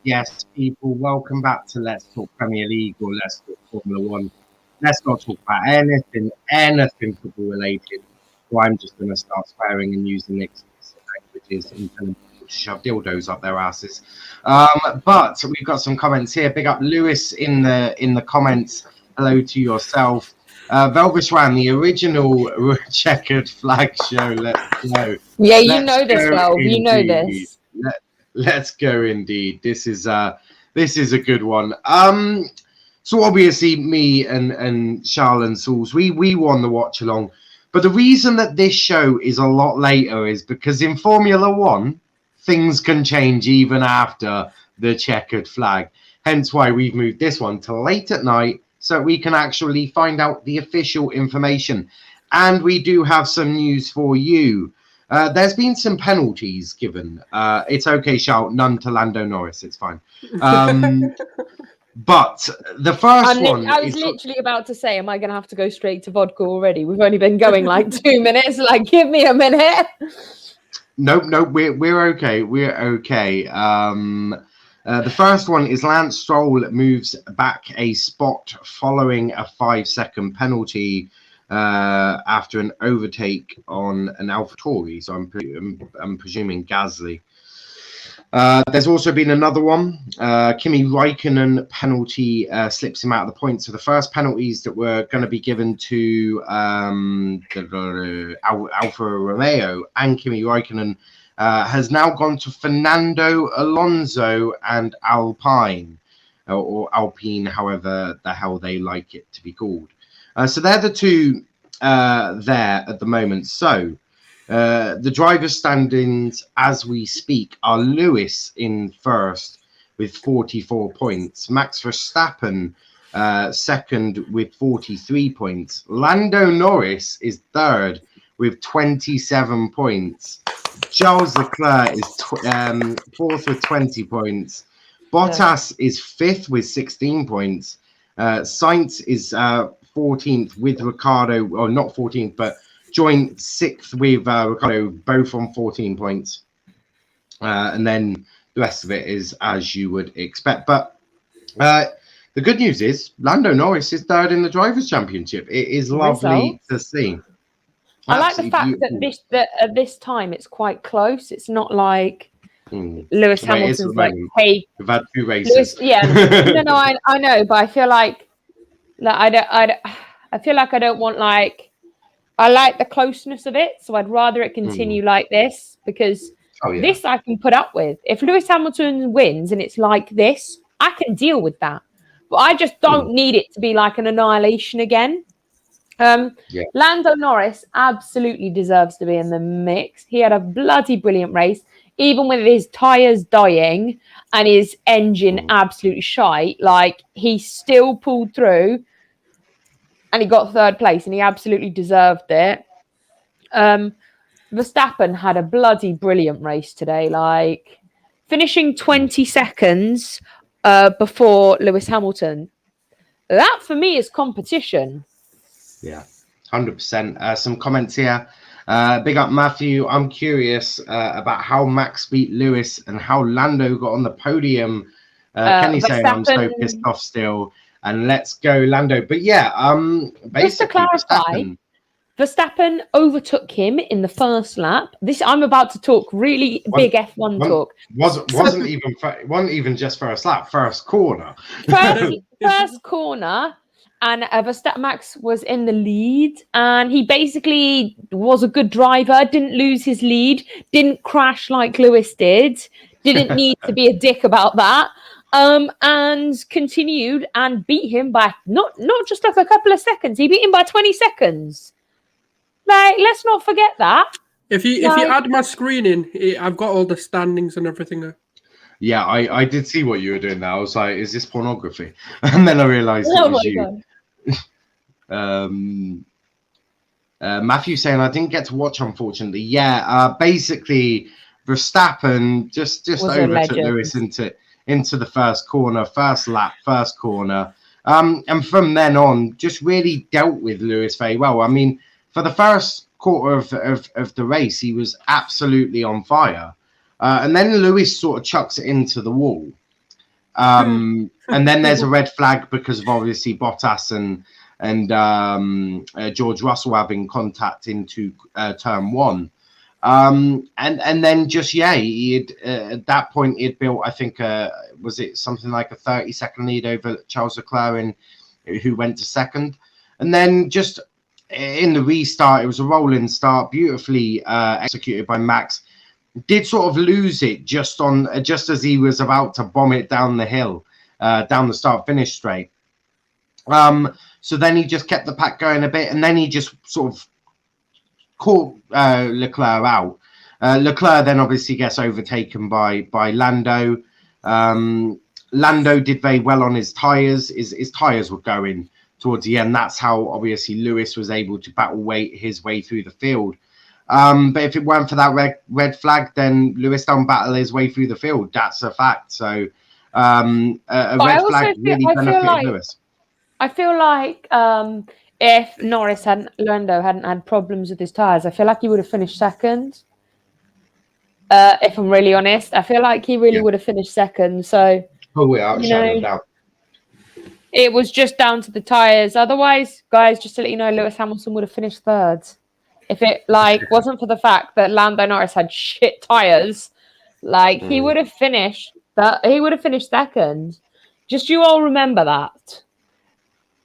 Yes, people, welcome back to Let's Talk Premier League or Let's Talk Formula One. Let's not talk about anything football related. So I'm just going to start swearing and using explicit languages and telling people to shove dildos up their asses. But we've got some comments here. Big up Lewis in the comments. Hello to yourself. Velvishwan, the original checkered flag show. Let's go. Yeah, you know this, Vel. You know this. Let's go indeed. This is a good one. So obviously me and Charles and Sulz, we won the watch along. But the reason that this show is a lot later is because in Formula One, things can change even after the checkered flag. Hence why we've moved this one to late at night so we can actually find out the official information. And we do have some news for you. There's been some penalties given. It's okay, Charles. None to Lando Norris. It's fine. But the first one... I was literally about to say, am I going to have to go straight to vodka already? We've only been going like 2 minutes. Like, give me a minute. Nope. We're okay. We're okay. The first one is Lance Stroll moves back a spot following a 5-second penalty after an overtake on an AlphaTauri. So I'm presuming Gasly. There's also been another one. Kimi Raikkonen penalty slips him out of the points. So the first penalties that were going to be given to Alfa Romeo and Kimi Raikkonen has now gone to Fernando Alonso and Alpine, or Alpine, however the hell they like it to be called. So they're the two there at the moment. So the driver's standings as we speak are Lewis in first with 44 points. Max Verstappen second with 43 points. Lando Norris is third with 27 points. Charles Leclerc is fourth with 20 points. Bottas is fifth with 16 points. Sainz is 14th with Ricardo, or not 14th, but joint 6th with Ricardo, both on 14 points. And then the rest of it is as you would expect. But the good news is Lando Norris is third in the Drivers' Championship. It is lovely to see. I like the fact that at this time it's quite close. It's not like Lewis Hamilton's like, hey, we've had 2 races. No, I know, but I feel like I feel like I don't want I like the closeness of it, so I'd rather it continue like this because this I can put up with. If Lewis Hamilton wins and it's like this, I can deal with that. But I just don't need it to be like an annihilation again. Lando Norris absolutely deserves to be in the mix. He had a bloody brilliant race, even with his tyres dying and his engine absolutely shite. Like, he still pulled through and he got third place and he absolutely deserved it. Verstappen had a bloody brilliant race today, like finishing 20 seconds before Lewis Hamilton. That for me is competition. Yeah, 100%. Some comments here. Big up Matthew. I'm curious about how Max beat Lewis and how Lando got on the podium. Kenny saying I'm so pissed off still. And let's go Lando. But yeah, basically just to clarify, Verstappen overtook him in the first lap. I'm about to talk really big F1 talk. Wasn't even just first lap, first corner. First corner. And Max was in the lead, and he basically was a good driver, didn't lose his lead, didn't crash like Lewis did, didn't need to be a dick about that, and continued and beat him by not just like a couple of seconds. He beat him by 20 seconds. Like, let's not forget that. If you add my screen in, I've got all the standings and everything. Yeah, I did see what you were doing there. I was like, is this pornography? And then I realised it was you. Matthew saying I didn't get to watch, unfortunately. Yeah, basically Verstappen just overtook Lewis into the first corner, first lap, first corner. And from then on, just really dealt with Lewis very well. I mean, for the first quarter of the race, he was absolutely on fire. And then Lewis sort of chucks it into the wall. And then there's a red flag because of obviously Bottas and George Russell having contact into turn one. And then just, he had, at that point, he had built, I think, was it something like a 30-second lead over Charles Leclerc, who went to second. And then just in the restart, it was a rolling start, beautifully executed by Max. Did sort of lose it just as he was about to bomb it down the hill, down the start-finish straight. So then he just kept the pack going a bit, and then he just sort of caught Leclerc out. Leclerc then obviously gets overtaken by Lando. Lando did very well on his tyres. His tyres were going towards the end. That's how obviously Lewis was able to battle his way through the field. But if it weren't for that red flag, then Lewis don't battle his way through the field. That's a fact. So a red flag really benefited Lewis. I feel like if Lando hadn't had problems with his tyres, I feel like he would have finished second. If I'm really honest, I feel like he really would have finished second. So it was just down to the tyres. Otherwise, guys, just to let you know, Lewis Hamilton would have finished third. If it wasn't for the fact that Lando Norris had shit tyres, he would have finished second. Just you all remember that.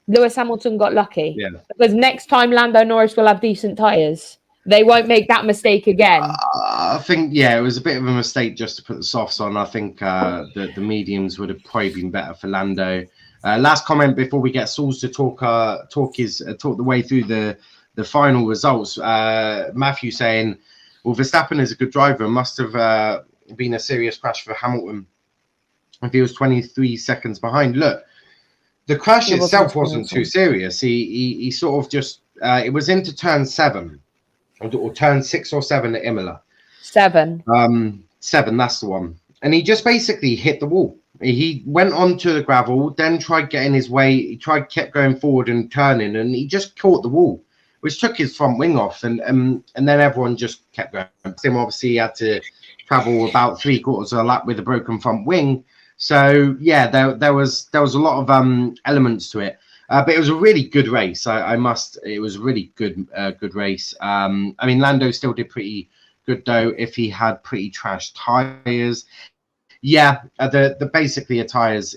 Lewis Hamilton got lucky. Yeah. Because next time Lando Norris will have decent tyres. They won't make that mistake again. I think, it was a bit of a mistake just to put the softs on. I think the mediums would have probably been better for Lando. Last comment before we get Sulz to talk the way through the final results. Matthew saying, well, Verstappen is a good driver. Must have been a serious crash for Hamilton if he was 23 seconds behind. Look, the crash itself wasn't too serious. He sort of just, it was into turn 7 or turn 6 or 7 at Imola. 7. 7, that's the one. And he just basically hit the wall. He went onto the gravel, then tried getting his way. He kept going forward and turning, and he just caught the wall, which took his front wing off. And then everyone just kept going. Him obviously he had to travel about 3/4 of a lap with a broken front wing. So there was a lot of elements to it, but it was a really good race. It was a really good race. I mean, Lando still did pretty good though. If he had pretty trash tires, the basically tires.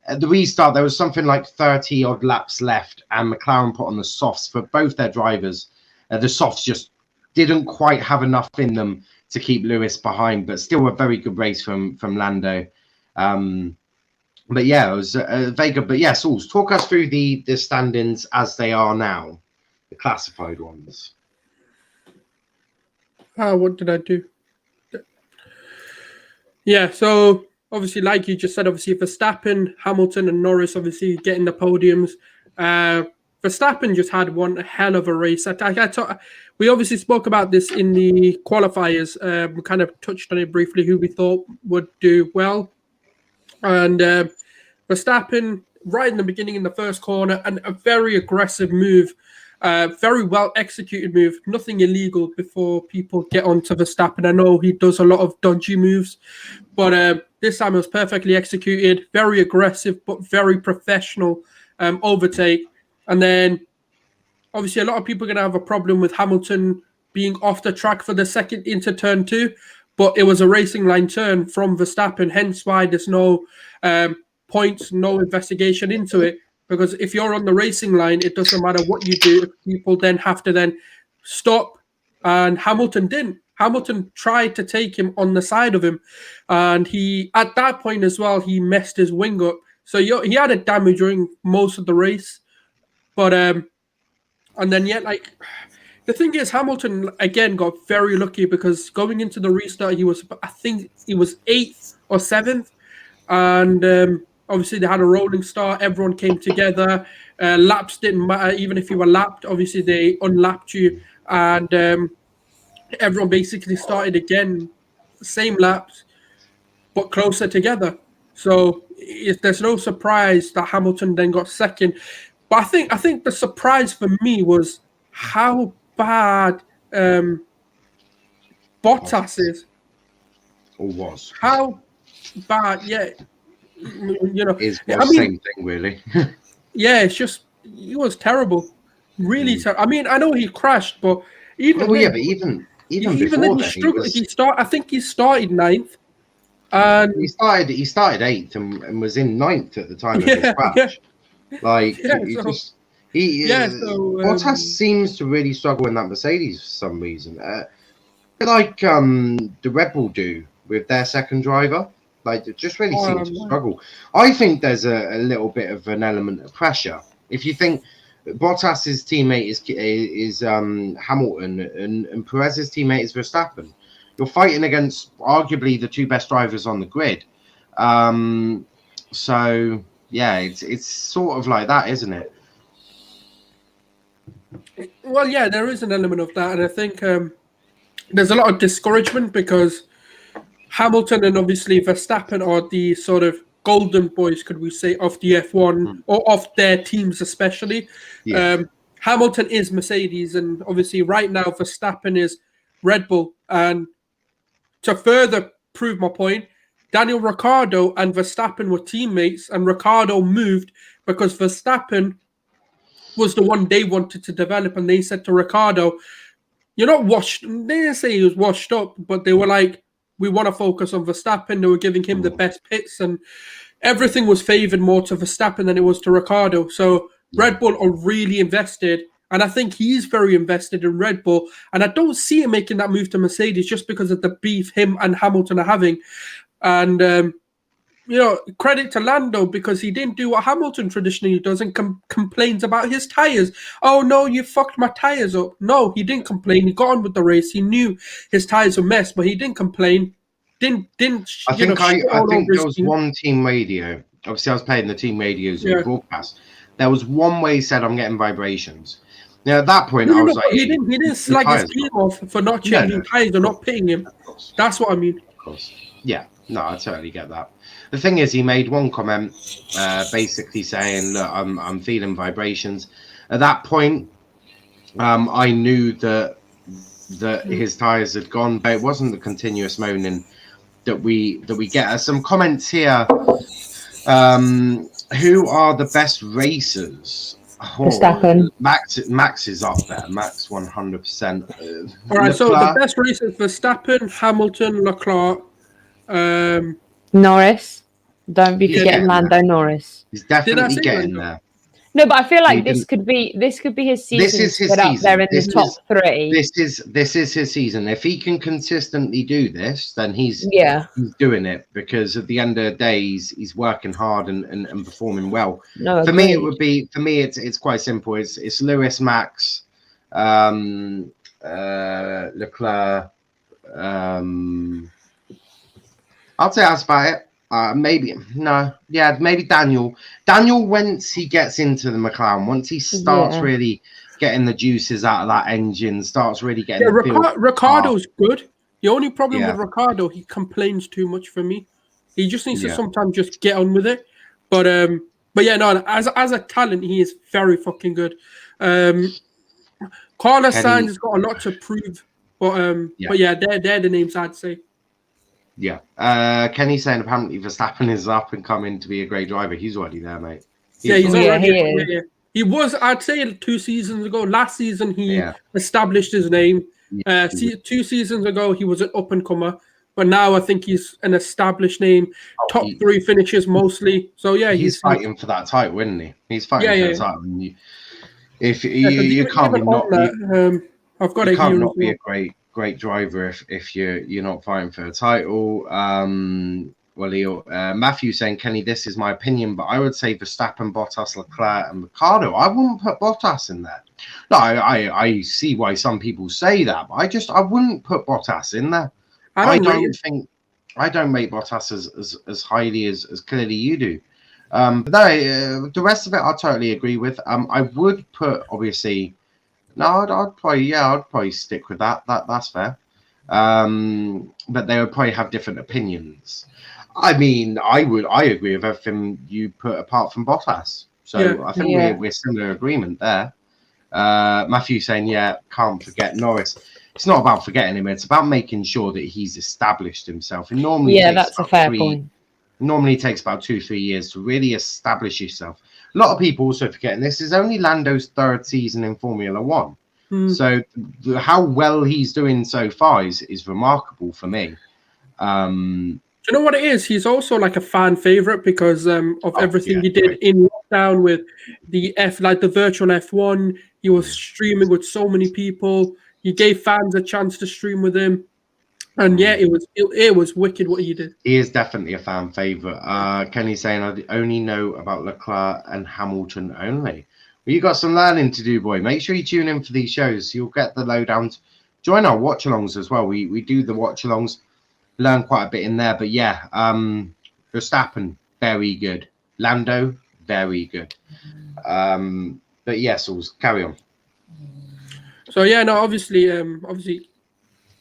At the restart, there was something like 30 odd laps left, and McLaren put on the softs for both their drivers. The softs just didn't quite have enough in them to keep Lewis behind, but still a very good race from Lando. But it was very good. But Sulz, talk us through the standings as they are now, the classified ones. What did I do? Yeah, so obviously, like you just said, obviously Verstappen, Hamilton, and Norris obviously getting the podiums. Verstappen just had one hell of a race. We obviously spoke about this in the qualifiers. We kind of touched on it briefly, who we thought would do well. And Verstappen, right in the beginning in the first corner, and a very aggressive move Very well executed move, nothing illegal before people get onto Verstappen. I know he does a lot of dodgy moves, but this time it was perfectly executed, very aggressive, but very professional overtake. And then obviously a lot of people are going to have a problem with Hamilton being off the track for the second into turn 2, but it was a racing line turn from Verstappen, hence why there's no points, no investigation into it. Because if you're on the racing line, it doesn't matter what you do. People then have to then stop. And Hamilton didn't. Hamilton tried to take him on the side of him. And he, at that point as well, he messed his wing up. So he had a damage during most of the race. But, and then yet, like, the thing is, Hamilton, again, got very lucky because going into the restart, I think he was 8th or 7th. And, obviously, they had a rolling start. Everyone came together. Laps didn't matter. Even if you were lapped, obviously, they unlapped you. And everyone basically started again, same laps, but closer together. So there's no surprise that Hamilton then got second. But I think the surprise for me was how bad Bottas is. Or was. How bad, yeah. You know, Is the same thing, really. Yeah, it's just he was terrible, really terrible. I mean, I know he crashed, but even but even before then he struggled. I think he started 9th, and he started 8th and was in 9th at the time of his crash. Yeah. Like Bottas seems to really struggle in that Mercedes for some reason. Like the Red Bull do with their second driver. Like, it just really seems to struggle. I think there's a little bit of an element of pressure. If you think Bottas's teammate is Hamilton and Perez's teammate is Verstappen, you're fighting against arguably the 2 best drivers on the grid. So yeah, it's sort of like that, isn't it? Well, yeah, there is an element of that, and I think there's a lot of discouragement because Hamilton and obviously Verstappen are the sort of golden boys, could we say, of the F1 or of their teams especially. Yeah. Hamilton is Mercedes, and obviously right now Verstappen is Red Bull. And to further prove my point, Daniel Ricciardo and Verstappen were teammates, and Ricciardo moved because Verstappen was the one they wanted to develop, and they said to Ricciardo, "You're not washed." They didn't say he was washed up, but they were like, we want to focus on Verstappen. They were giving him the best pits, and everything was favoured more to Verstappen than it was to Ricciardo. So Red Bull are really invested, and I think he's very invested in Red Bull. And I don't see him making that move to Mercedes just because of the beef him and Hamilton are having. And, you know, credit to Lando because he didn't do what Hamilton traditionally does and complains about his tyres. Oh, no, you fucked my tyres up. No, he didn't complain. He got on with the race. He knew his tyres were messed, but he didn't complain. I think there was one team radio. Obviously, I was playing the team radios in the broadcast. There was one way he said, I'm getting vibrations. Now, at that point, I was like... He didn't slag his team off for not changing tyres or not pitting him. That's what I mean. Of course. Yeah. No, I totally get that. The thing is, he made one comment, basically saying, "Look, I'm feeling vibrations." At that point, I knew that his tires had gone, but it wasn't the continuous moaning that we get. Some comments here. Who are the best racers? Verstappen. Max is up there. Max 100%. All right, so the best racers: Verstappen, Hamilton, Leclerc. Norris. Don't be forgetting Lando Norris. He's definitely getting there. No, but I feel like this could be his season. This is his season. Up there in the top 3. This is his season. If he can consistently do this, then he's doing it because at the end of the day, he's working hard and performing well. No, for me, it's quite simple. It's Lewis, Max, Leclerc. I'd say that's about it. Maybe Daniel. Daniel, once he gets into the McLaren, once he starts really getting the juices out of that engine, starts really getting. Yeah, Ricciardo's good. The only problem with Ricciardo, he complains too much for me. He just needs to sometimes just get on with it. But yeah, no. As a talent, he is very fucking good. Carlos Sainz has got a lot to prove, but yeah, they're the names I'd say. Yeah. Kenny's saying apparently Verstappen is up and coming to be a great driver. He's already there, mate. He's already. He was, I'd say, 2 seasons ago. Last season, he established his name. 2 seasons ago, he was an up-and-comer. But now I think he's an established name. Top 3 finishes mostly. So, yeah. He's fighting for that title, isn't he? He's fighting for the title. And you can't be not... I've got you can't not be a great driver if you're not fighting for a title. Matthew saying, Kenny, this is my opinion, but I would say Verstappen, Bottas, Leclerc, and Ricciardo. I wouldn't put Bottas in there. No, I see why some people say that, but I wouldn't put Bottas in there. I don't rate Bottas as highly as clearly you do. But no, the rest of it I totally agree with. I would put obviously. No, I'd probably stick with that. That's fair. But they would probably have different opinions. I mean, I agree with everything you put apart from Bottas. So I think we're similar agreement there. Matthew saying, can't forget Norris. It's not about forgetting him. It's about making sure that he's established himself. And normally, that's a fair point. Normally takes about 2-3 years to really establish yourself. A lot of people also forgetting this is only Lando's 3rd season in Formula One. So how well he's doing so far is remarkable for me. Do you know what it is? He's also like a fan favorite because of everything he did in lockdown with the virtual F1. He was streaming with so many people. He gave fans a chance to stream with him. And it was wicked what he did. He is definitely a fan favorite. Kenny's saying I only know about Leclerc and Hamilton only. Well, you got some learning to do, boy. Make sure you tune in for these shows. You'll get the lowdowns. Join our watch-alongs as well. We do the watch-alongs. Learn quite a bit in there. But yeah, Verstappen, very good. Lando, very good. But yes, carry on. So yeah, no, obviously.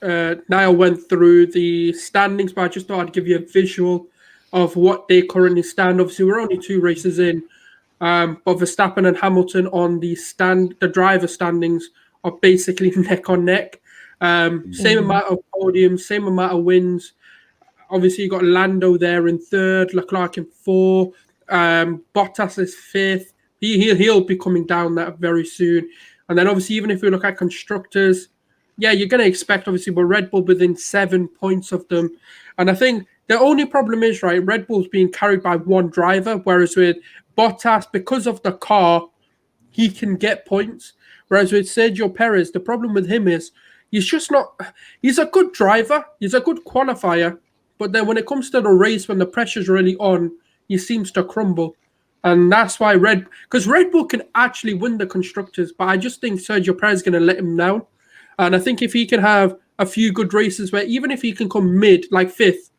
Niall went through the standings, but I just thought I'd give you a visual of what they currently stand. Obviously, we're only 2 races in, but Verstappen and Hamilton on the driver standings are basically neck on neck. Same amount of podiums, same amount of wins. Obviously, you got Lando there in 3rd, Leclerc in 4th, Bottas is 5th. He'll be coming down that very soon. And then obviously, even if we look at constructors, you're going to expect, obviously, but Red Bull within 7 points of them. And I think the only problem is, Red Bull's being carried by one driver, whereas with Bottas, because of the car, he can get points. Whereas with Sergio Perez, the problem with him is he's a good driver, he's a good qualifier, but then when it comes to the race, when the pressure's really on, he seems to crumble. And that's why because Red Bull can actually win the constructors, but I just think Sergio Perez is going to let him down. And I think if he can have a few good races where even if he can come mid, like 5th,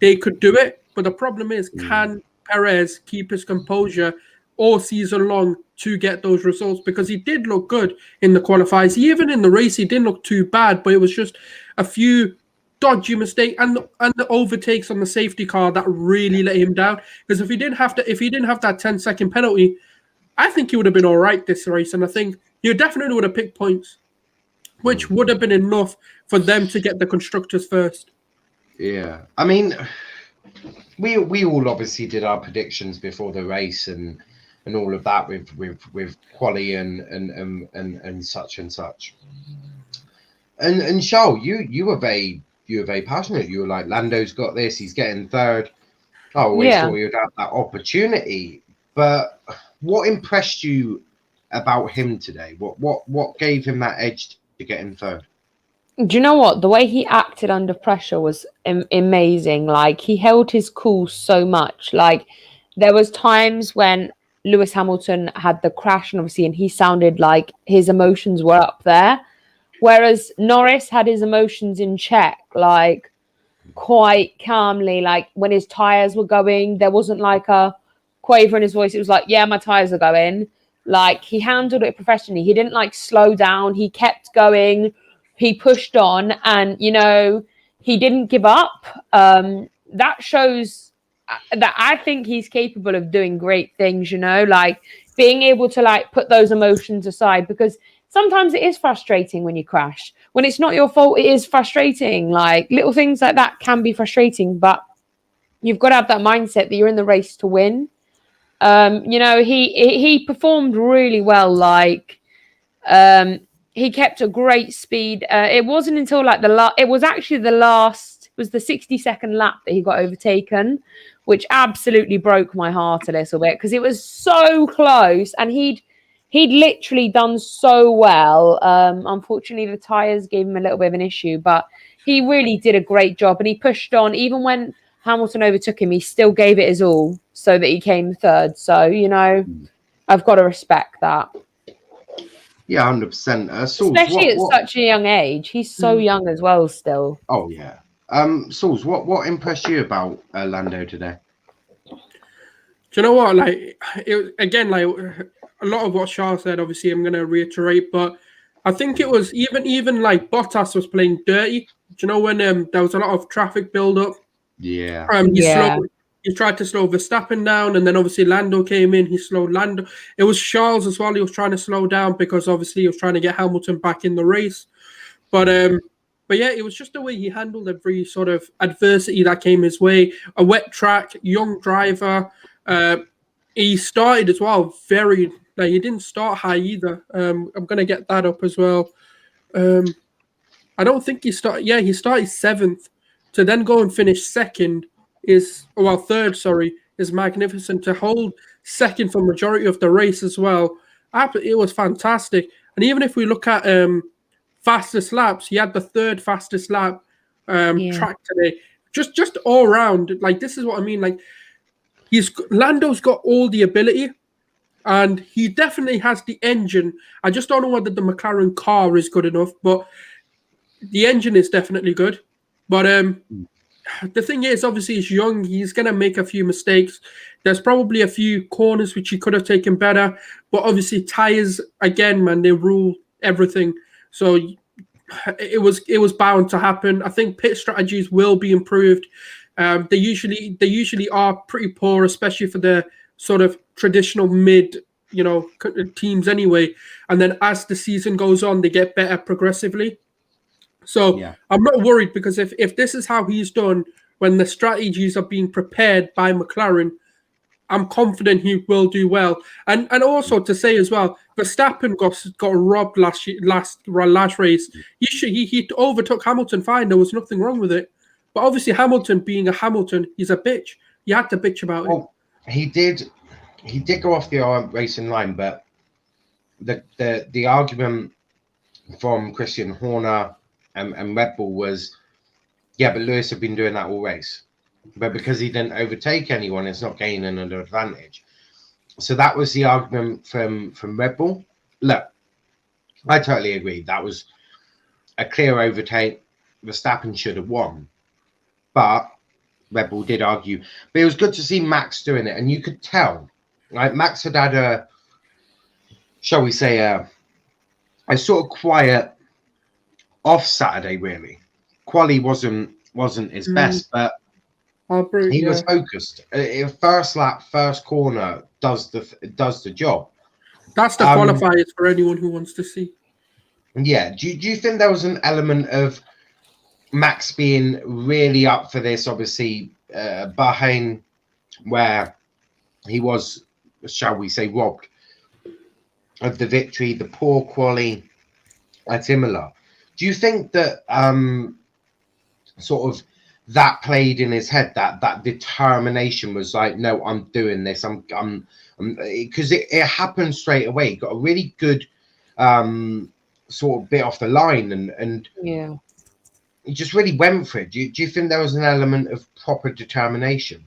they could do it. But the problem is, can Perez keep his composure all season long to get those results? Because he did look good in the qualifiers. Even in the race, he didn't look too bad, but it was just a few dodgy mistakes and the overtakes on the safety car that really let him down. Because if he didn't have that 10-second penalty, I think he would have been all right this race. And I think he definitely would have picked points, which would have been enough for them to get the constructors first. Yeah, I mean, we all obviously did our predictions before the race and all of that with quali and such and such. And Charles, you were very passionate. You were like, Lando's got this. He's getting 3rd. I always thought we would have that opportunity. But what impressed you about him today? What gave him that edge to get in 3rd? Do you know what? The way he acted under pressure was amazing. Like, he held his cool so much. Like, there was times when Lewis Hamilton had the crash, and obviously, and he sounded like his emotions were up there. Whereas Norris had his emotions in check, like, quite calmly. Like, when his tyres were going, there wasn't like a quaver in his voice. It was like, yeah, my tyres are going. Like, he handled it professionally. He didn't, like, slow down. He kept going. He pushed on, and, he didn't give up. That shows that I think he's capable of doing great things, like being able to, like, put those emotions aside. Because sometimes it is frustrating when you crash. When it's not your fault, it is frustrating. Like little things like that can be frustrating, but you've got to have that mindset that you're in the race to win. You know, he performed really well. Like, he kept a great speed. It wasn't until like it was actually the 60-second lap that he got overtaken, which absolutely broke my heart a little bit because it was so close and he'd literally done so well. Unfortunately, the tyres gave him a little bit of an issue, but he really did a great job and he pushed on. Even when Hamilton overtook him, he still gave it his all so that he came third. So, you know, I've got to respect that. Yeah, 100%. Especially at such a young age. He's so young as well still. Oh, yeah. Sulz, what impressed you about Lando today? Do you know what? Like, again, like a lot of what Charles said, obviously, I'm going to reiterate, but I think it was even like Bottas was playing dirty. Do you know when there was a lot of traffic build-up? Yeah. He tried to slow Verstappen down, and then obviously Lando came in. He slowed Lando. It was Charles as well. He was trying to slow down because obviously he was trying to get Hamilton back in the race. But yeah, it was just the way he handled every sort of adversity that came his way. A wet track, young driver. He started as well he didn't start high either. I'm gonna get that up as well. I don't think he started. Yeah, he started 7th. To then go and finish third, is magnificent. To hold second for majority of the race as well, it was fantastic. And even if we look at fastest laps, he had the 3rd fastest lap track today. Just all round, like this is what I mean. Like Lando's got all the ability, and he definitely has the engine. I just don't know whether the McLaren car is good enough, but the engine is definitely good. But the thing is, obviously, he's young. He's going to make a few mistakes. There's probably a few corners which he could have taken better. But obviously, tyres, again, man, they rule everything. So it was bound to happen. I think pit strategies will be improved. They usually are pretty poor, especially for the sort of traditional mid, teams anyway. And then as the season goes on, they get better progressively. So yeah. I'm not worried because if this is how he's done when the strategies are being prepared by McLaren, I'm confident he will do well. And also to say as well, Verstappen got robbed last race. He overtook Hamilton fine. There was nothing wrong with it. But obviously Hamilton being a Hamilton, he's a bitch. You had to bitch about it. He did go off the racing line, but the argument from Christian Horner and Red Bull was, yeah, but Lewis had been doing that all race. But because he didn't overtake anyone, it's not gaining an advantage. So that was the argument from Red Bull. Look, I totally agree. That was a clear overtake. Verstappen should have won. But Red Bull did argue. But it was good to see Max doing it. And you could tell, like, Max had a, shall we say, a sort of quiet off Saturday, really. Quali wasn't his best, but he was focused. First lap, first corner does the job. That's the qualifiers for anyone who wants to see. Yeah. Do you think there was an element of Max being really up for this? Obviously, Bahrain, where he was, shall we say, robbed of the victory, the poor quali at Imola. Do you think that sort of that played in his head, that determination was like, no, I'm doing this. I'm because it happened straight away. He got a really good sort of bit off the line and yeah, he just really went for it. Do you think there was an element of proper determination?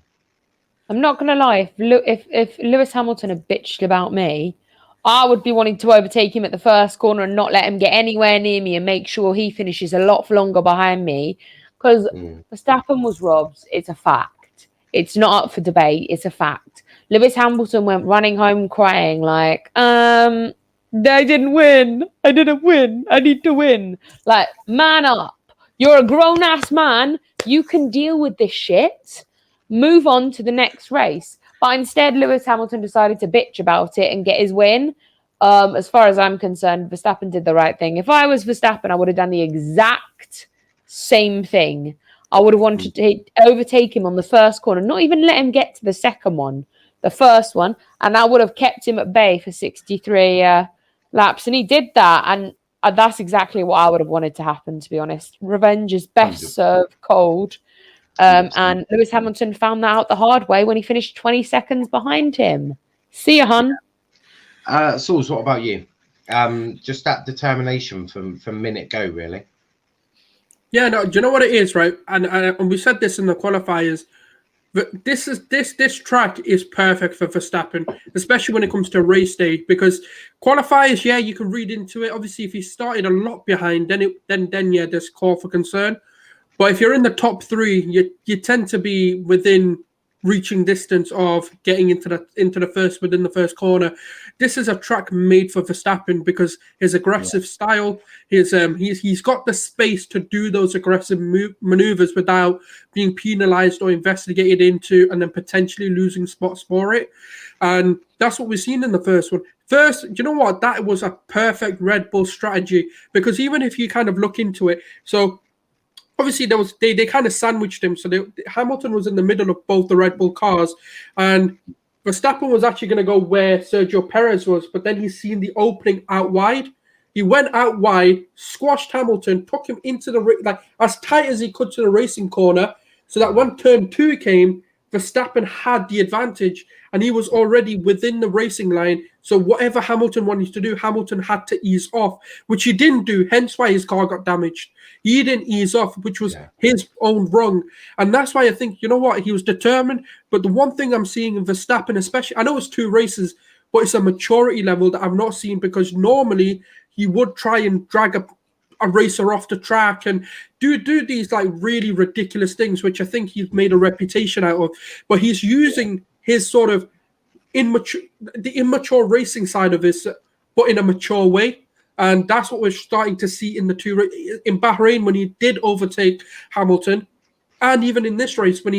I'm not gonna lie. If Lewis Hamilton had bitched about me, I would be wanting to overtake him at the first corner and not let him get anywhere near me and make sure he finishes a lot longer behind me. Because Verstappen was robbed. It's a fact. It's not up for debate. It's a fact. Lewis Hamilton went running home crying like, I didn't win. I didn't win. I need to win. Like, man up. You're a grown-ass man. You can deal with this shit. Move on to the next race. But instead, Lewis Hamilton decided to bitch about it and get his win. As far as I'm concerned, Verstappen did the right thing. If I was Verstappen, I would have done the exact same thing. I would have wanted to overtake him on the first corner, not even let him get to the second one, the first one, and that would have kept him at bay for 63 laps. And he did that, and that's exactly what I would have wanted to happen, to be honest. Revenge is best served cold. And Lewis Hamilton found that out the hard way when he finished 20 seconds behind him. See ya, hun. Sulz, what about you? Just that determination from minute go, really. Yeah, no, do you know what it is, right? And we said this in the qualifiers. But this track is perfect for Verstappen, especially when it comes to race day, because qualifiers, yeah, you can read into it. Obviously, if he started a lot behind, then yeah, there's call for concern. But if you're in the top three, you tend to be within reaching distance of getting into the within the first corner. This is a track made for Verstappen because his aggressive style, he's got the space to do those aggressive maneuvers without being penalized or investigated into and then potentially losing spots for it. And that's what we've seen in the first one. First, you know what? That was a perfect Red Bull strategy, because even if you kind of look into it, so obviously they kind of sandwiched him. So Hamilton was in the middle of both the Red Bull cars, and Verstappen was actually going to go where Sergio Perez was, but then he's seen the opening out wide. He went out wide, squashed Hamilton, took him into the as tight as he could to the racing corner, so that when turn 2 came, Verstappen had the advantage, and he was already within the racing line. So whatever Hamilton wanted to do, Hamilton had to ease off, which he didn't do, hence why his car got damaged. He didn't ease off, which was his own wrong. And that's why I think, you know what, he was determined. But the one thing I'm seeing in Verstappen, especially, I know it's 2 races, but it's a maturity level that I've not seen, because normally he would try and drag a racer off the track and do these like really ridiculous things, which I think he's made a reputation out of. But he's using his sort of immature racing side of this, but in a mature way. And that's what we're starting to see in in Bahrain, when he did overtake Hamilton, and even in this race when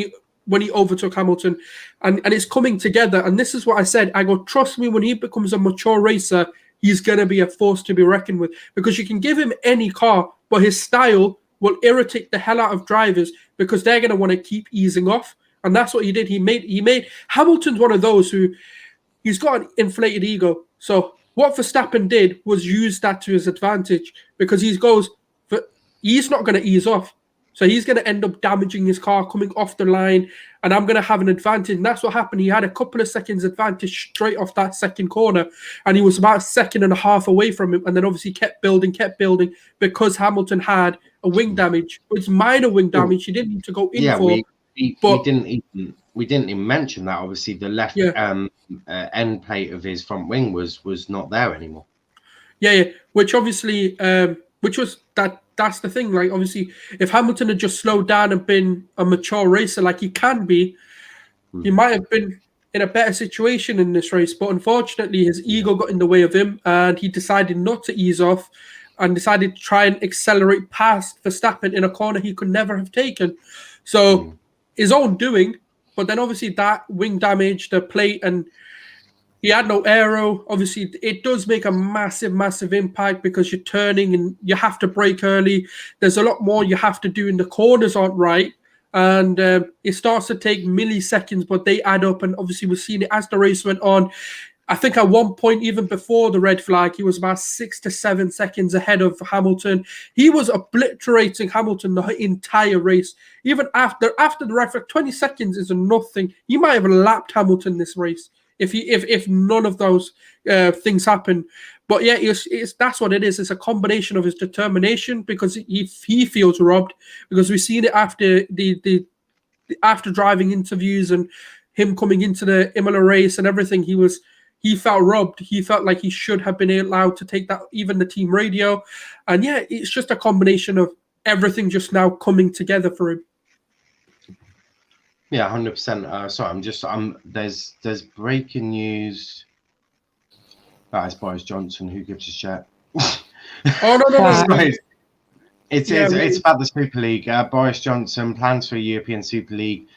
he overtook Hamilton, and it's coming together. And this is what I said. I go, trust me, when he becomes a mature racer, he's going to be a force to be reckoned with, because you can give him any car, but his style will irritate the hell out of drivers, because they're going to want to keep easing off. And that's what he did. He made Hamilton's one of those who, he's got an inflated ego. So what Verstappen did was use that to his advantage, because he's not going to ease off. So he's going to end up damaging his car coming off the line, and I'm going to have an advantage. And that's what happened. He had a couple of seconds advantage straight off that second corner, and he was about a second and a half away from him. And then obviously kept building because Hamilton had a wing damage. It's minor wing damage. He didn't need to go in for. We didn't even mention that. Obviously, the left end plate of his front wing was not there anymore. Yeah. Which obviously, that's the thing. Like, obviously, if Hamilton had just slowed down and been a mature racer like he can be, he might have been in a better situation in this race. But unfortunately, his ego got in the way of him, and he decided not to ease off and decided to try and accelerate past Verstappen in a corner he could never have taken. So his own doing. But then obviously that wing damage, the plate, and he had no aero. Obviously, it does make a massive, massive impact, because you're turning and you have to brake early. There's a lot more you have to do, and the corners aren't right. And it starts to take milliseconds, but they add up. And obviously, we've seen it as the race went on. I think at one point, even before the red flag, he was about 6 to 7 seconds ahead of Hamilton. He was obliterating Hamilton the entire race. Even after the red flag, 20 seconds is nothing. He might have lapped Hamilton this race if none of those things happen. But yeah, that's what it is. It's a combination of his determination, because he feels robbed, because we've seen it after after driving interviews and him coming into the Imola race and everything. He felt robbed. He felt like he should have been allowed to take that, even the team radio. And yeah, it's just a combination of everything just now coming together for him. Yeah, 100%. Sorry, there's breaking news. That is Boris Johnson, who gives a shit. Oh, no. It's about the Super League. Boris Johnson plans for a European Super League.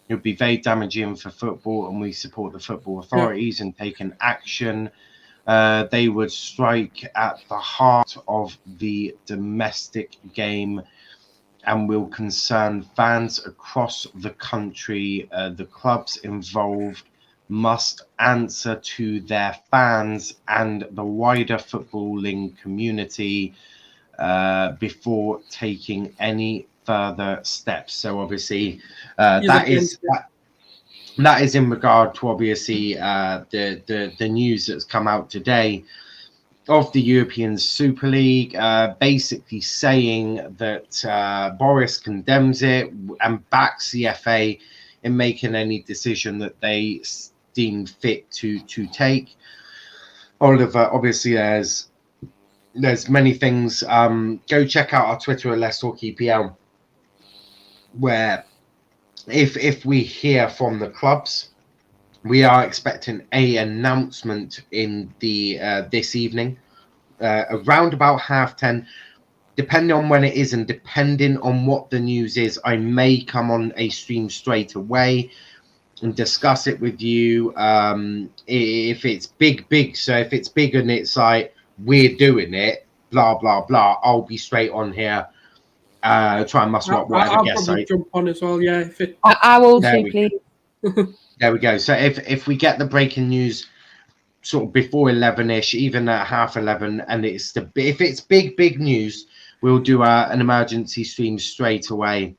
It would be very damaging for football, and we support the football authorities in taking action. They would strike at the heart of the domestic game and will concern fans across the country. The clubs involved must answer to their fans and the wider footballing community before taking any further steps. So obviously that is in regard to obviously the news that's come out today of the European Super League, basically saying that Boris condemns it and backs the FA in making any decision that they deem fit to take. Oliver, obviously there's many things. Go check out our Twitter at Let's Talk EPL, where if we hear from the clubs, we are expecting an announcement in the this evening, around about 10:30, depending on when it is and depending on what the news is. I may come on a stream straight away and discuss it with you. If it's big, so if it's big and it's like we're doing it, blah blah blah, I'll be straight on here. Try and muster up whatever guess I jump on as well. Yeah, I will too, please. There we go. So if we get the breaking news sort of before 11ish, even at 11:30, and if it's big news, we'll do an emergency stream straight away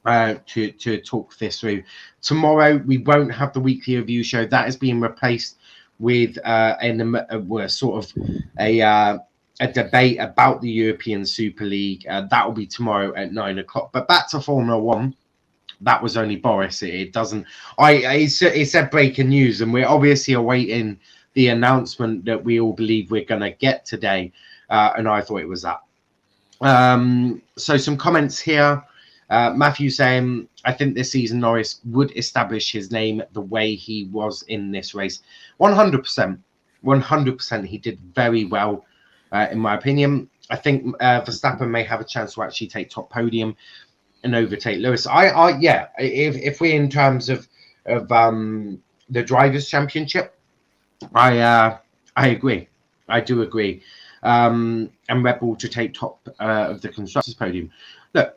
to talk this through. Tomorrow we won't have the weekly review show. That is being replaced with sort of a debate about the European Super League. That will be tomorrow at 9 o'clock. But back to Formula One. That was only Boris. It doesn't. It said breaking news, and we're obviously awaiting the announcement that we all believe we're going to get today. And I thought it was that. So some comments here. Matthew saying, I think this season Norris would establish his name the way he was in this race. 100%. 100%. He did very well, in my opinion. I think Verstappen may have a chance to actually take top podium and overtake Lewis. Yeah, if we're in terms of the Drivers' Championship, I agree. I do agree. And Red Bull to take top of the Constructors' podium. Look,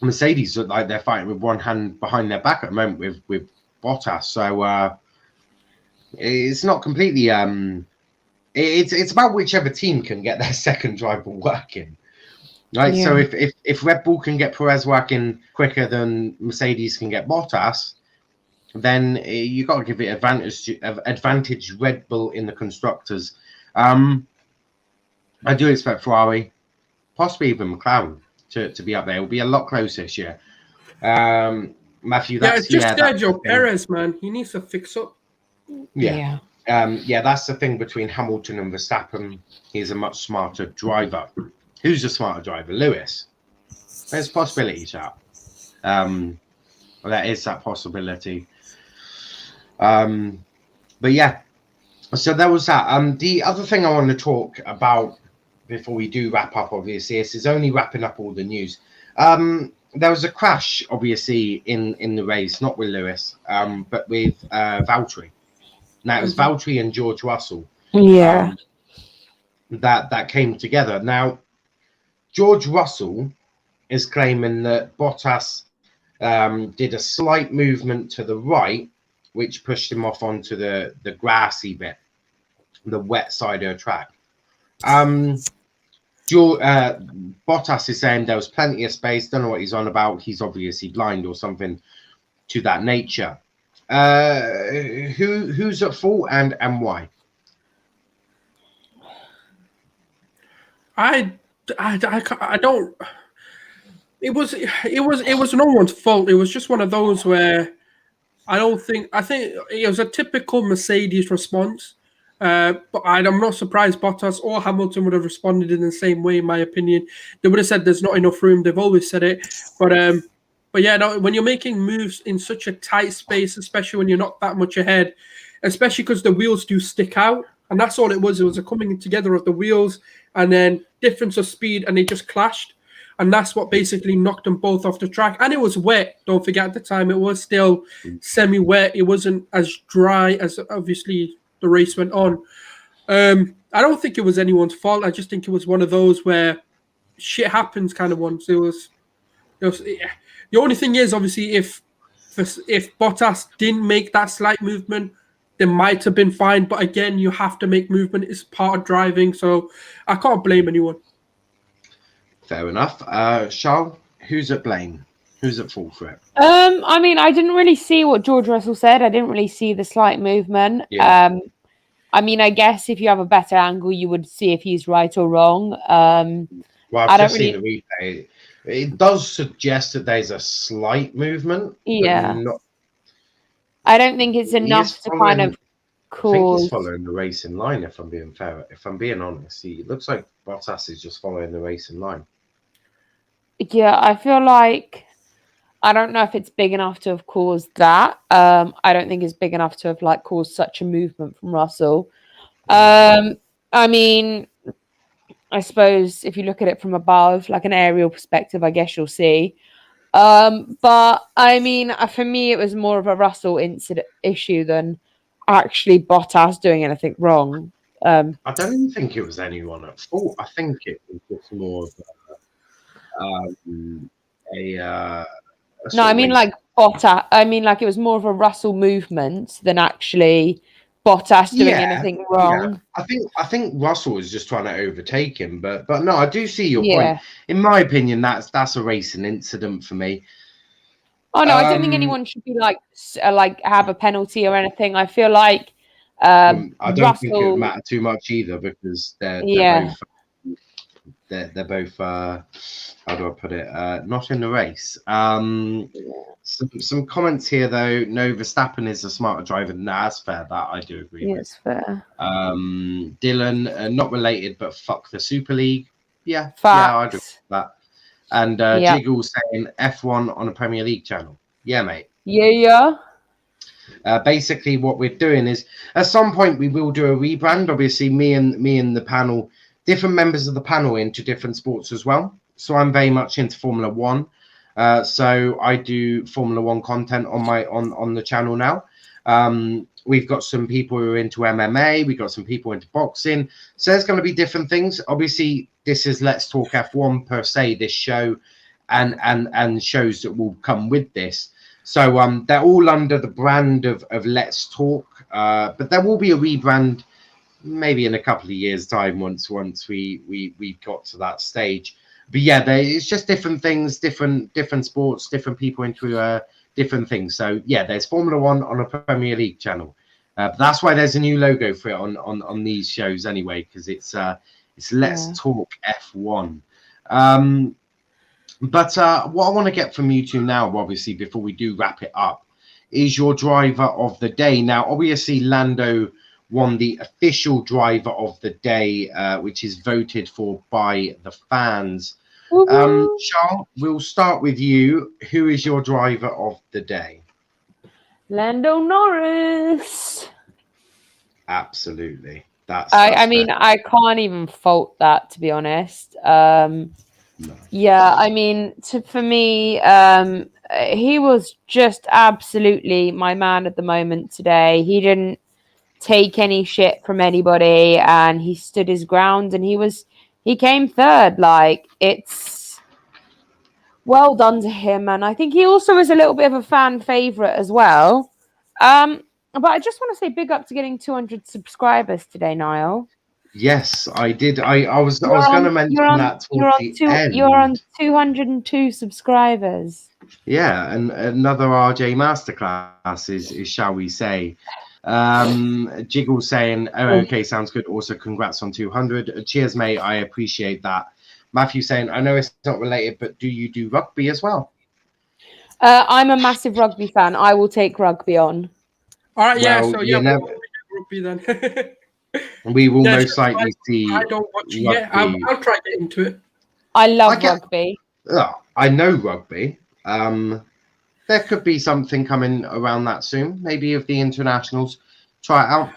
Mercedes look like they're fighting with one hand behind their back at the moment with Bottas. So it's not completely. It's about whichever team can get their second driver working. Right, yeah. So if Red Bull can get Perez working quicker than Mercedes can get Bottas, then you got to give it advantage Red Bull in the constructors. I do expect Ferrari, possibly even McLaren, to be up there. It'll be a lot closer this year. Matthew, that's Sergio Perez, man. He needs to fix up. Yeah. That's the thing between Hamilton and Verstappen. He's a much smarter driver. Who's a smarter driver? Lewis. There's possibilities out. Well, there is that possibility. But yeah, so there was that. The other thing I want to talk about before we do wrap up, obviously, this is only wrapping up all the news. There was a crash, obviously, in the race, not with Lewis, but with Valtteri. Now, it was Valtteri and George Russell. Yeah. That came together. Now, George Russell is claiming that Bottas did a slight movement to the right, which pushed him off onto the grassy bit, the wet side of the track. Bottas is saying there was plenty of space. Don't know what he's on about. He's obviously blind or something to that nature. Who's at fault and why? I don't. It was no one's fault. It was just one of those where I think it was a typical Mercedes response. But I'm not surprised Bottas or Hamilton would have responded in the same way. In my opinion, they would have said there's not enough room. They've always said it, but yeah, no, when you're making moves in such a tight space, especially when you're not that much ahead, especially because the wheels do stick out, and that's all it was. It was a coming together of the wheels and then difference of speed, and they just clashed, and that's what basically knocked them both off the track. And it was wet. Don't forget, at the time it was still semi-wet. It wasn't as dry as obviously the race went on. I don't think it was anyone's fault. I just think it was one of those where shit happens kind of ones. The only thing is, obviously, if Bottas didn't make that slight movement, they might have been fine. But again, you have to make movement. It's part of driving. So I can't blame anyone. Fair enough. Charles, who's at blame? Who's at fault for it? I mean, I didn't really see what George Russell said. I didn't really see the slight movement. Yeah. I mean, I guess if you have a better angle, you would see if he's right or wrong. Well, I've just seen the replay. It does suggest that there's a slight movement. Yeah. Not... I don't think it's enough to kind of cause... I think he's following the race in line, if I'm being fair. If I'm being honest, it looks like Bottas is just following the race in line. Yeah, I feel like... I don't know if it's big enough to have caused that. I don't think it's big enough to have caused such a movement from Russell. I mean, I suppose if you look at it from above, like an aerial perspective, I guess you'll see. But I mean, for me, it was more of a Russell issue than actually Bottas doing anything wrong. I don't even think it was anyone at fault. I think it was just more of no, I mean Bottas. I mean it was more of a Russell movement than actually Bottas doing anything wrong. Yeah. I think Russell was just trying to overtake him, but no, I do see your point. In my opinion, that's a racing incident for me. Oh no, I don't think anyone should be have a penalty or anything. I feel like I don't think it would matter too much either because they're both how do I put it? Not in the race. Some comments here though. No, Verstappen is a smarter driver. Nah, that's fair. That I do agree with. It's fair. Dylan, not related, but fuck the Super League. Yeah, Facts. Yeah, I agree with that. And Jiggle saying F1 on a Premier League channel. Yeah, mate. Yeah. Basically, what we're doing is at some point we will do a rebrand. Obviously, me and the panel, different members of the panel into different sports as well. So I'm very much into Formula One. So I do Formula One content on the channel now. We've got some people who are into MMA. We've got some people into boxing. So there's going to be different things. Obviously, this is Let's Talk F1 per se, this show, and shows that will come with this. So they're all under the brand of Let's Talk. But there will be a rebrand maybe in a couple of years' time once we got to that stage. But yeah, it's just different things, different sports, different people into different things. So yeah, there's Formula One on a Premier League channel. But that's why there's a new logo for it on these shows anyway, because it's Let's Talk F1. But what I want to get from you two now, obviously, before we do wrap it up, is your driver of the day. Now, obviously, Lando won the official driver of the day, which is voted for by the fans. Charles, we'll start with you. Who is your driver of the day? Lando Norris. Absolutely. I mean, I can't even fault that, to be honest. No. Yeah, I mean, for me, he was just absolutely my man at the moment today. He didn't take any shit from anybody, and he stood his ground, and he came third. It's well done to him, and I think he also is a little bit of a fan favorite as well. But I just want to say big up to getting 200 subscribers today, Niall. Yes, I did. I was going to mention that towards the end. You're on 202 subscribers. Yeah, and another RJ masterclass is shall we say. Jiggle saying, oh, okay, sounds good. Also, congrats on 200. Cheers, mate. I appreciate that. Matthew saying, I know it's not related, but do you do rugby as well? I'm a massive rugby fan. I will take rugby on. All right, yeah. So yeah, rugby then. We will most likely see. I don't watch it yet. I'll try to get into it. I love rugby. I know rugby. There could be something coming around that soon. Maybe of the internationals. Try it out.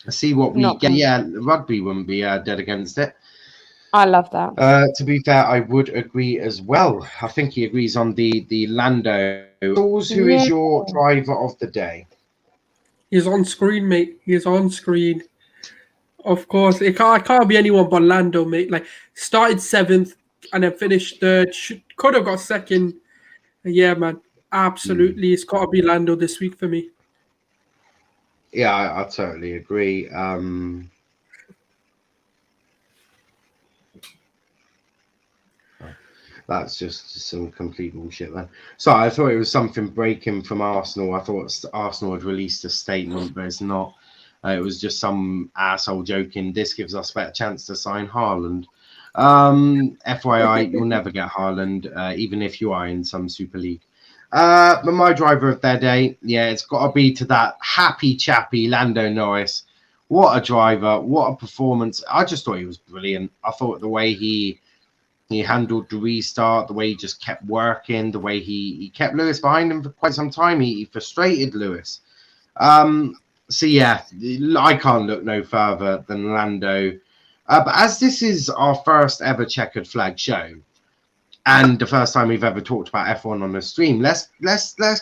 See what we get. Yeah, rugby wouldn't be dead against it. I love that. To be fair, I would agree as well. I think he agrees on the Lando. Sulz, who is your driver of the day? He's on screen, mate. He's on screen. Of course, it can't be anyone but Lando, mate. Like, started 7th and then finished 3rd. Could have got 2nd. Yeah, man. Absolutely. It's got to be Lando this week for me. Yeah, I totally agree. That's just some complete bullshit, man. So I thought it was something breaking from Arsenal. I thought Arsenal had released a statement, but it's not. It was just some asshole joking. This gives us a better chance to sign Haaland. FYI, you'll never get Haaland, even if you are in some Super League. But my driver of their day, yeah, it's got to be to that happy chappy Lando Norris. What a driver! What a performance! I just thought he was brilliant. I thought the way he handled the restart, the way he just kept working, the way he kept Lewis behind him for quite some time. He frustrated Lewis. So yeah, I can't look no further than Lando. But as this is our first ever checkered flag show, and the first time we've ever talked about F1 on the stream, let's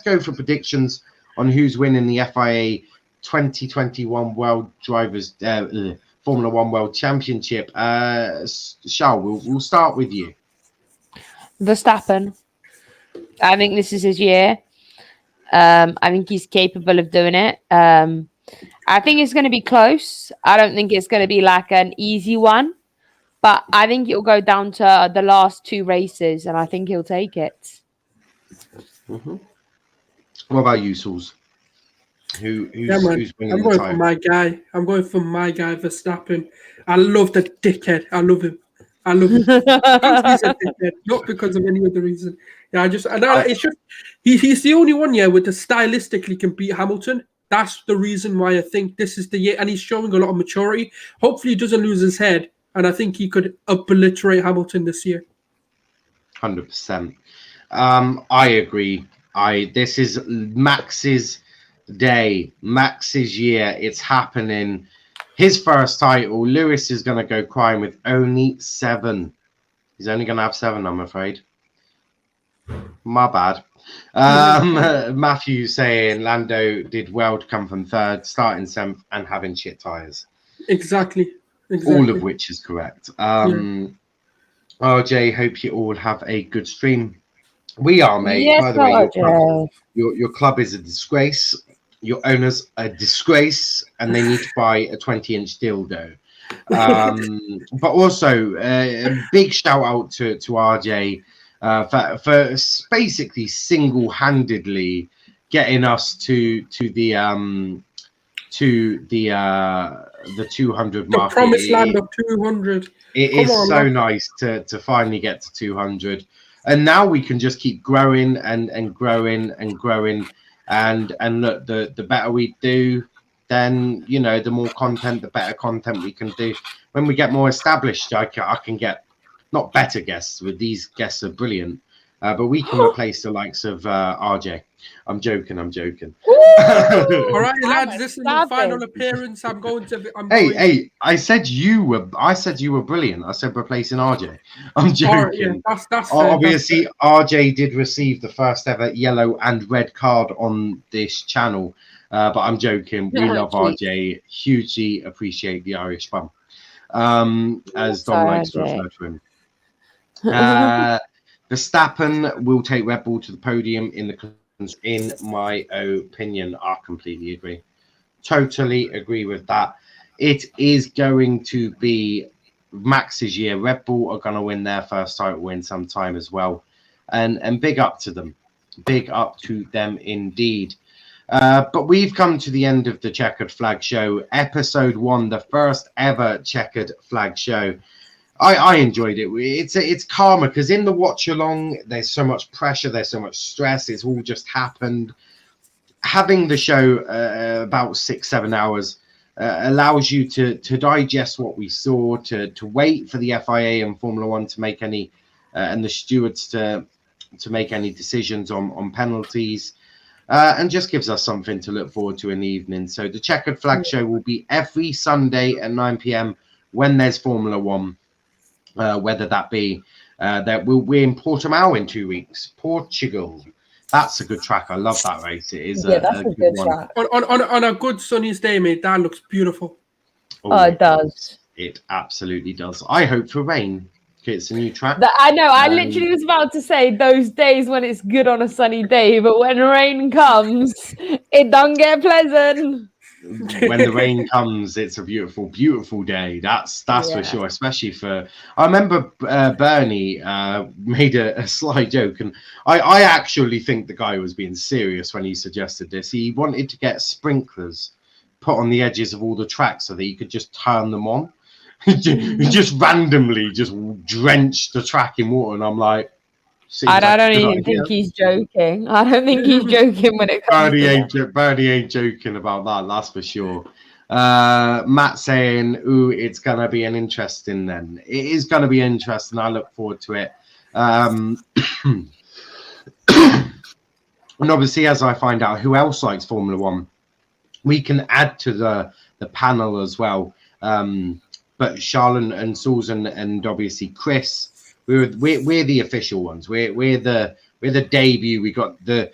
go for predictions on who's winning the FIA 2021 World Drivers Formula One World Championship. Charles, we'll start with you. Verstappen. I think this is his year. I think he's capable of doing it. I think it's going to be close. I don't think it's going to be like an easy one, but I think it'll go down to the last 2 races, and I think he'll take it. Mm-hmm. What about you, Sulz? Who's winning I'm going for my guy. I'm going for my guy, Verstappen. I love the dickhead. I love him. He's a dickhead, not because of any other reason. Yeah, it's just he's the only one with the stylistically can beat Hamilton. That's the reason why I think this is the year, and he's showing a lot of maturity. Hopefully, he doesn't lose his head, and I think he could obliterate Hamilton this year. 100%. I agree. This is Max's day, Max's year. It's happening. His first title. Lewis is going to go crying with only 7. He's only going to have 7, I'm afraid. My bad. Matthew saying Lando did well to come from 3rd, starting 7th, and having shit tyres. Exactly. All of which is correct. RJ, hope you all have a good stream. We are, mate. Yes, by the way, your club is a disgrace. Your owner's a disgrace, and they need to buy a 20-inch dildo. But also, a big shout out to RJ for basically single-handedly getting us to the 200 mark. The promised land of 200. It is so nice to finally get to 200, and now we can just keep growing and growing and growing. And look, the better we do, then the more content, the better content we can do. When we get more established, I can get not better guests. With these guests are brilliant, but we can replace the likes of RJ. I'm joking. All right, lads, this is the final appearance. Hey, I said you were brilliant. I said replacing RJ. I'm joking. That's obviously RJ did receive the first ever yellow and red card on this channel, but I'm joking. We love RJ. Hugely appreciate the Irish bum, as Dom likes to refer to him. Verstappen will take Red Bull to the podium in my opinion. I completely agree. Totally agree with that. It is going to be Max's year. Red Bull are going to win their first title win sometime as well. And big up to them. Big up to them indeed. But we've come to the end of the Checkered Flag Show. Episode 1, the first ever Checkered Flag Show. I enjoyed it. It's calmer because in the watch along, there's so much pressure, there's so much stress. It's all just happened. Having the show about 6-7 hours allows you to digest what we saw, to wait for the FIA and Formula One to make any and the stewards to make any decisions on penalties, and just gives us something to look forward to in the evening. So the Checkered Flag Show will be every Sunday at 9 p.m. when there's Formula One. Whether that be that we're in Portimao in 2 weeks, Portugal. That's a good track. I love that race. It is that's a good one. track. On a good sunny day, mate. That looks beautiful. Oh, it does. It absolutely does. I hope for rain. It's a new track. I know. I literally was about to say those days when it's good on a sunny day, but when rain comes, it don't get pleasant. When the rain comes, it's a beautiful, beautiful day. That's for sure. Especially for, I remember Bernie made a sly joke, and I actually think the guy was being serious when he suggested this. He wanted to get sprinklers put on the edges of all the tracks so that you could just turn them on. Just randomly just drench the track in water, and I'm like, I don't even think he's joking. I don't think he's joking when it comes Bernie ain't joking about that, that's for sure. Matt saying, ooh, it's gonna be an interesting then. It is gonna be interesting. I look forward to it. And obviously, as I find out who else likes Formula One, we can add to the panel as well. But Charlotte and Sulz and obviously Chris, we're the official ones. We're the debut. We got the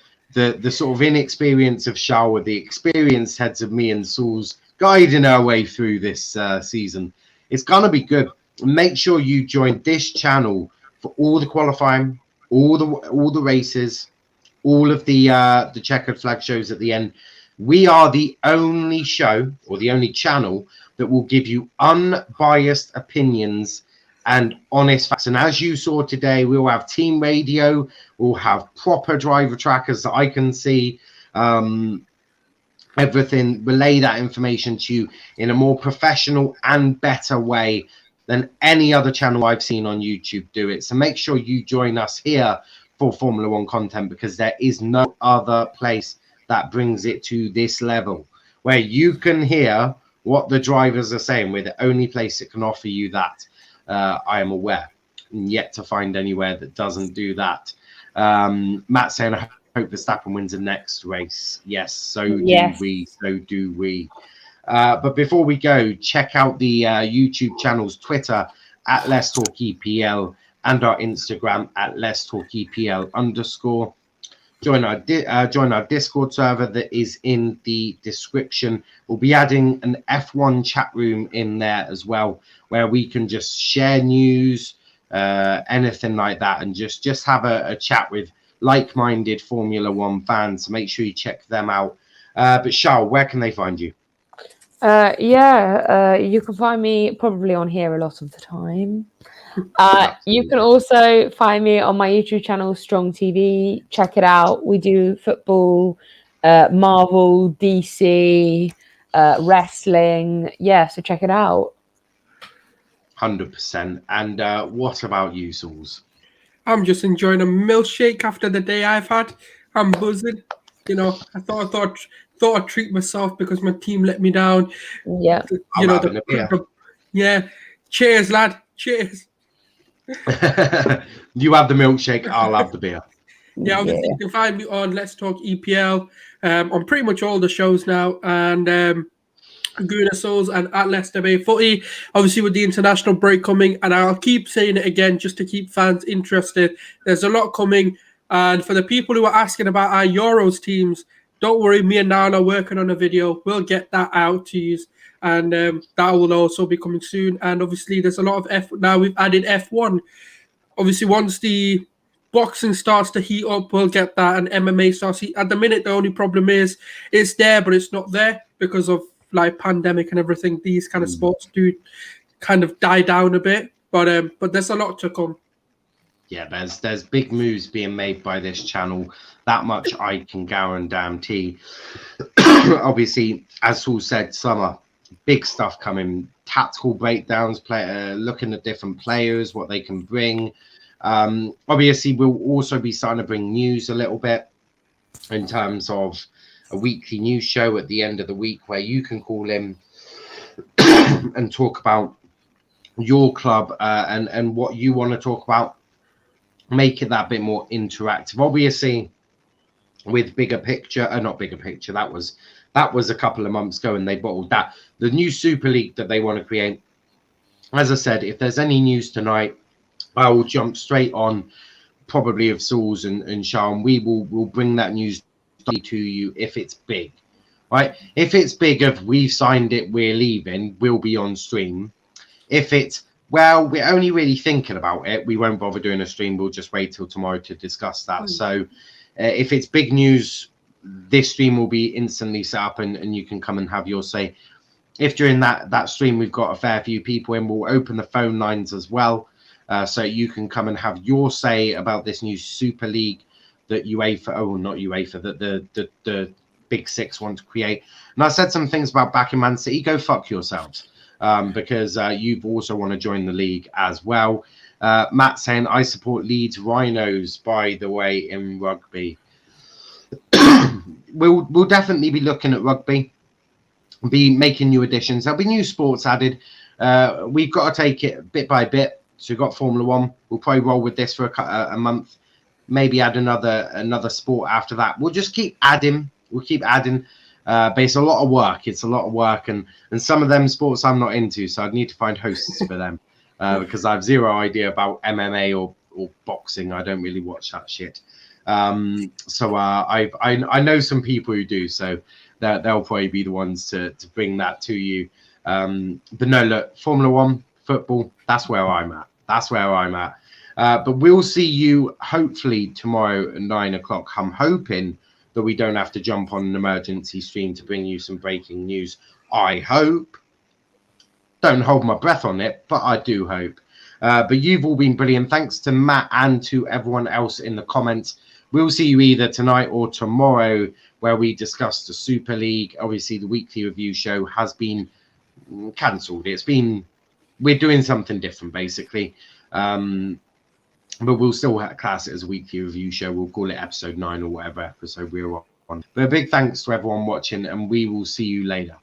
sort of inexperience of Charlotte, the experienced heads of me and Sulz guiding our way through this season. It's gonna be good. Make sure you join this channel for all the qualifying, all the races, all of the checkered flag shows at the end. We are the only show or the only channel that will give you unbiased opinions and honest facts. And as you saw today, we'll have team radio, we'll have proper driver trackers that I can see, everything, relay that information to you in a more professional and better way than any other channel I've seen on YouTube do it. So make sure you join us here for Formula One content, because there is no other place that brings it to this level where you can hear what the drivers are saying. We're the only place that can offer you that. I am aware, and yet to find anywhere that doesn't do that. Matt saying, I hope Verstappen wins the next race. Yes, so do we. But before we go, check out the YouTube channel's Twitter at Let's Talk EPL and our Instagram at Let's Talk EPL_. Join our Discord server that is in the description. We'll be adding an F1 chat room in there as well, where we can just share news, anything like that, and just have a chat with like-minded Formula One fans. So make sure you check them out. But Charles, where can they find you? You can find me probably on here a lot of the time. You can also find me on my YouTube channel, Strong TV. Check it out. We do football, Marvel, DC, wrestling. Yeah, so check it out. 100%. And what about you, Sulz? I'm just enjoying a milkshake after the day I've had. I'm buzzing. You know, I thought I'd treat myself because my team let me down. Yeah. Yeah. Cheers, lad. Cheers. You have the milkshake, I'll have the beer. Yeah, obviously you can find me on Let's Talk EPL on pretty much all the shows now, and Guna Sulz and at Leicester Bay Footy, obviously with the international break coming, and I'll keep saying it again just to keep fans interested. There's a lot coming, and for the people who are asking about our Euros teams, don't worry, me and Niall are working on a video. We'll get that out to you. And that will also be coming soon. And obviously, there's a lot of now we've added F1. Obviously, once the boxing starts to heat up, we'll get that. And MMA starts. At the minute, the only problem is it's there, but it's not there because of like pandemic and everything. These kind of sports do kind of die down a bit. But there's a lot to come. Yeah, there's big moves being made by this channel. That much I can guarantee. Obviously, as Saul said, summer. Big stuff coming, tactical breakdowns, looking at different players, what they can bring. Obviously, we'll also be starting to bring news a little bit in terms of a weekly news show at the end of the week where you can call in and talk about your club and what you want to talk about. Make it that bit more interactive. Obviously, with bigger picture, not bigger picture, that was a couple of months ago and they bottled that. The new Super League that they want to create. As I said, if there's any news tonight, I will jump straight on, probably of Sulz and Sean. We'll bring that news to you if it's big. right? If it's big of we've signed it, we're leaving, we'll be on stream. If it's, well, we're only really thinking about it, we won't bother doing a stream. We'll just wait till tomorrow to discuss that. So if it's big news, this stream will be instantly set up and you can come and have your say. If during that stream we've got a fair few people in, we'll open the phone lines as well. So you can come and have your say about this new Super League that UEFA, oh, not UEFA, that the Big Six want to create. And I said some things about back in Man City. Go fuck yourselves, because you've also want to join the league as well. Matt saying, I support Leeds Rhinos, by the way, in rugby. We'll definitely be looking at rugby, be making new additions. There'll be new sports added. We've got to take it bit by bit. So we've got Formula One. We'll probably roll with this for a month. Maybe add another sport after that. We'll just keep adding. We'll keep adding. But it's a lot of work. It's a lot of work, and some of them sports I'm not into. So I'd need to find hosts for them because I have zero idea about MMA or boxing. I don't really watch that shit. So I know some people who do. So they'll probably be the ones to bring that to you. But no, look, Formula One, football. That's where I'm at. That's where I'm at. But we'll see you hopefully tomorrow at 9 o'clock. I'm hoping that we don't have to jump on an emergency stream to bring you some breaking news. I hope. Don't hold my breath on it, but I do hope. But you've all been brilliant. Thanks to Matt and to everyone else in the comments. We'll see you either tonight or tomorrow where we discuss the Super League. Obviously, the weekly review show has been cancelled. We're doing something different, basically. But we'll still class it as a weekly review show. We'll call it episode 9 or whatever episode we're on. But a big thanks to everyone watching, and we will see you later.